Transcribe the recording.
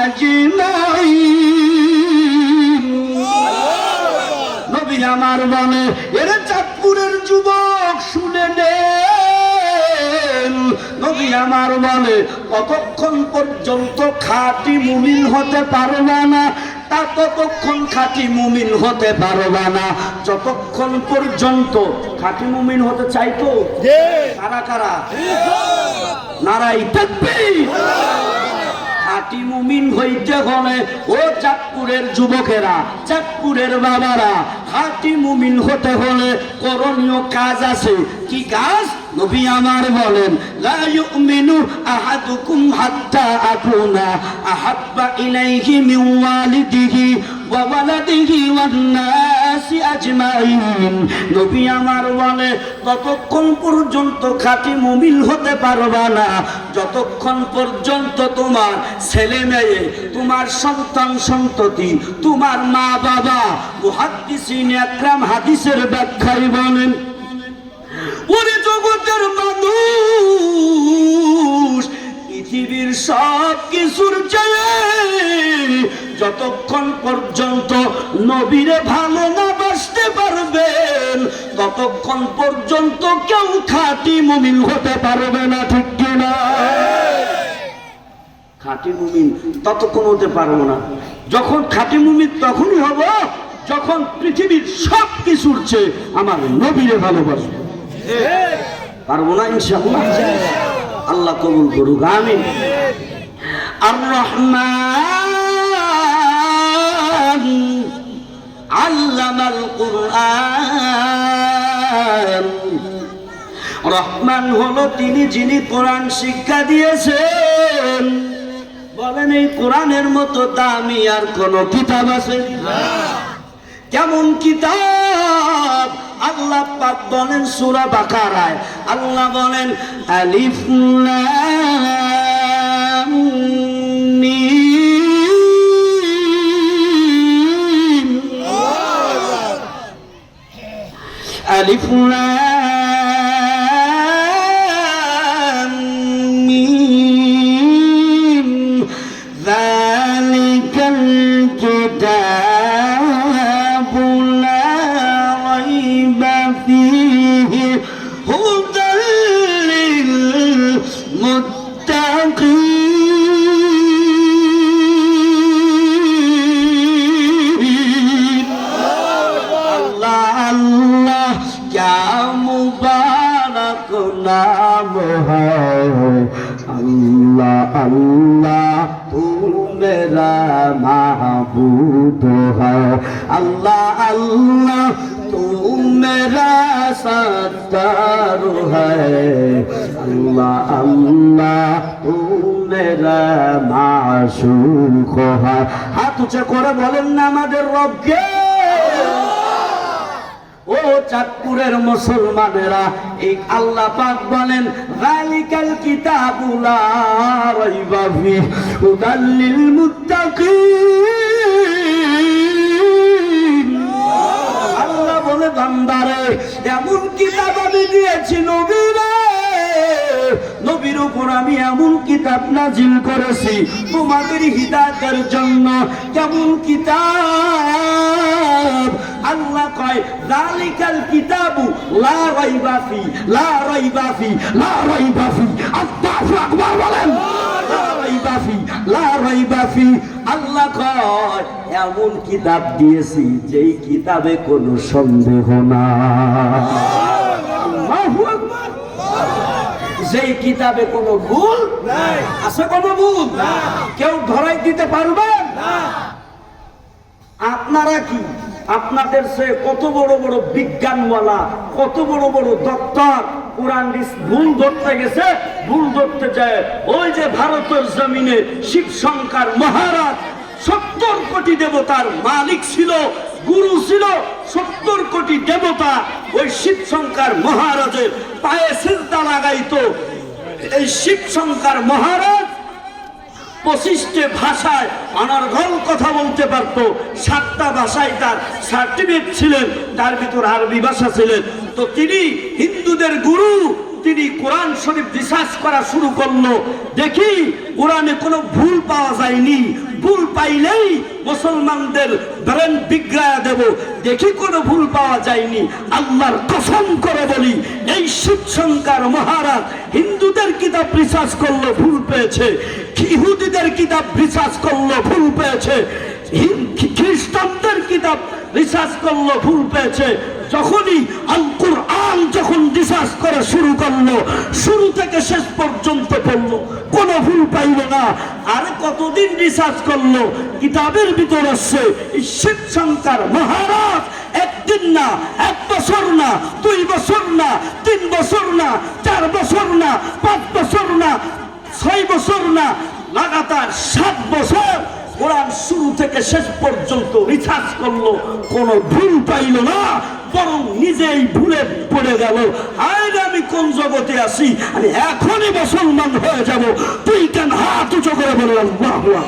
আজমাইন। নবী আমার বলে, এর চাঁদপুরের যুবক শুনে নেন, নবী আমার বলে কতক্ষণ পর্যন্ত খাঁটি মুমিন হতে পারবে না, তা ততক্ষণ খাঁটি মুমিন হতে পারবে না যতক্ষণ পর্যন্ত। খাঁটি মুমিন হতে চাইতো কারা কারা? নারাই তাকবীর। খাঁটি মুমিন হইতে হলে ও চাঁদপুরের যুবকেরা, চাঁদপুরের বাবারা, খাঁটি মুমিন হতে হলে করণীয় কাজ আছে। কি কাজ? নবী আমার বলেন, লা ইউমিনু আহাদুকুম হাত্তা আকুনা আহাব্বা ইলাইহি মিন ওয়ালিদিহি ওয়া ওয়ালাদিহি ওয়ান নাসি আজমাইন। নবী আমার বলে ততক্ষণ পর্যন্ত খাঁটি মুমিন হতে পারবা না যতক্ষণ পর্যন্ত তোমার ছেলে মেয়ে, তোমার সন্তান সন্ততি, তোমার মা বাবা। মুহাদ্দিসিন আকরাম হাদিসের ব্যাখ্যায় বলেন, ওরে জগতের মানুষ, পৃথিবীর সব কিছুর চেয়ে যতক্ষণ পর্যন্ত নবীরে ভালো না বাসতে পারবেন ততক্ষণ পর্যন্ত কেউ খাঁটি মুমিন হতে পারবে না। ঠিক কিনা? খাঁটি মুমিন ততক্ষণ হতে পারবো না। যখন খাঁটি মুমিন তখনই হব যখন পৃথিবীর সব কিছুর চেয়ে আমার নবীরে ভালোবাসবো। পারবো না ইনশাআল্লাহ। আল্লাহ কবুল করুক, আমিন। আর রহমান আল্লামাল কুরআন। রহমান হলো তিনি যিনি কোরআন শিক্ষা দিয়েছেন। বলেন, এই কোরআনের মতো দামি আর কোন কিতাব আছে? কেমন কিতাব? আল্লাহ পাক বলেন সূরা বাকারায়, আল্লাহ বলেন আলিফ লাম মিম, আলিফ লাম মিম যালিকাল কিতাবু লা রাইবা ফীহি হুদাল লিল মুত্তাকিন। আল্লাহ আল্লাহ क्या मुबारक नाम है, अल्लाह अल्लाह तू मेरा महबूब है, अल्लाह अल्लाह तू मेरा सत्तार है, अल्लाह अल्लाह तू मेरा माशूक है। हाथ ऊंचा করে বলেন না আমাদের রবকে। ও চাঁদপুরের মুসলমানেরা, এই আল্লাহ পাক বলেন যালিকাল কিতাবু লা রাইবা ফীহি হুদাল লিল মুত্তাকিন। আল্লাহ বলে, বান্দারে এমন কিতাব আমি দিয়েছি নবীরে, নবীর উপর আমি এমন কিতাব নাজিল করেছি তোমাদের হিদায়াতের জন্য। কেমন কিতাব? আল্লাহ কয় যালিকাল কিতাবু লা রাইবা ফি, লা রাইবা ফি, লা রাইবা ফি। আল্লাহু আকবার বলেন, লা রাইবা ফি, লা রাইবা ফি। আল্লাহ কয় এমন কিতাব দিয়েছি যেই কিতাবে কোনো সন্দেহ নাই। আল্লাহু আকবার। যেই কিতাবে কোনো ভুল নাই। আছে কোনো ভুল? কেউ ধরাই দিতে পারবে না। আপনারা কি আপনাদের সে কত বড় বড় বিজ্ঞানওয়ালা, কত বড় বড় ডক্টর কোরআন ভুল ধরতে গেছে, ভুল ধরতে যায় ওই যে ভারতের জমিনে শিব শঙ্কর মহারাজ 70 কোটি দেবতার মালিক ছিল, গুরু ছিল। 70 কোটি দেবতা ওই শিব শঙ্কর মহারাজের পায়ে সিজদা লাগাইতো। এই শিব শঙ্কর মহারাজ 25টি ভাষায় অনর্গল কথা বলতে পারতো। 7টা ভাষায় তার সার্টিফিকেট ছিলেন, তার ভিতর আরবি ভাষা ছিলেন। তো তিনি হিন্দুদের গুরু, তিনি কোরআন শরীফ রিসার্চ করা শুরু করলো, দেখি কোরআনে কোনো ভুল পাওয়া যায়নি। ভুল পাইলেই মুসলমানদের ব্রেন বিগড়ায়া দেব, দেখি কোনো ভুল পাওয়া যায়নি। আল্লাহর কসম করে বলি, এই শিবশঙ্কর মহারাজ হিন্দুদের কিতাব রিসার্চ করলো, ভুল পেয়েছে। ইহুদিদের কিতাব রিসার্চ করলো, ভুল পেয়েছে। খ্রিস্টানদের কিতাব রিসার্চ করলো, ভুল পেয়েছে। যখনই আল কুরআন যখন রিসার্চ করা শুরু করলো, শুরু থেকে শেষ পর্যন্ত পড়লো, কোনো ভুল পাইল না। আর কতদিন রিসার্চ করলো, কিতাবের ভিতর আসছে শিবশঙ্কর মহারাজ একদিন না, 1 বছর না, 2 বছর না, 3 বছর না, 4 বছর না, 5 বছর না, 6 বছর না, লাগাতার 7 বছর কোরআন শুরু থেকে শেষ পর্যন্ত রিসার্চ করলো, কোনো ভুল পাইল না, বরং নিজেই ভুলে পড়ে গেল। আরে আমি কোন জগতে আছি, আমি এখনই মুসলমান হয়ে যাব। তুই কেন হাত উঁচু করে বললাম, বাহ বাহ।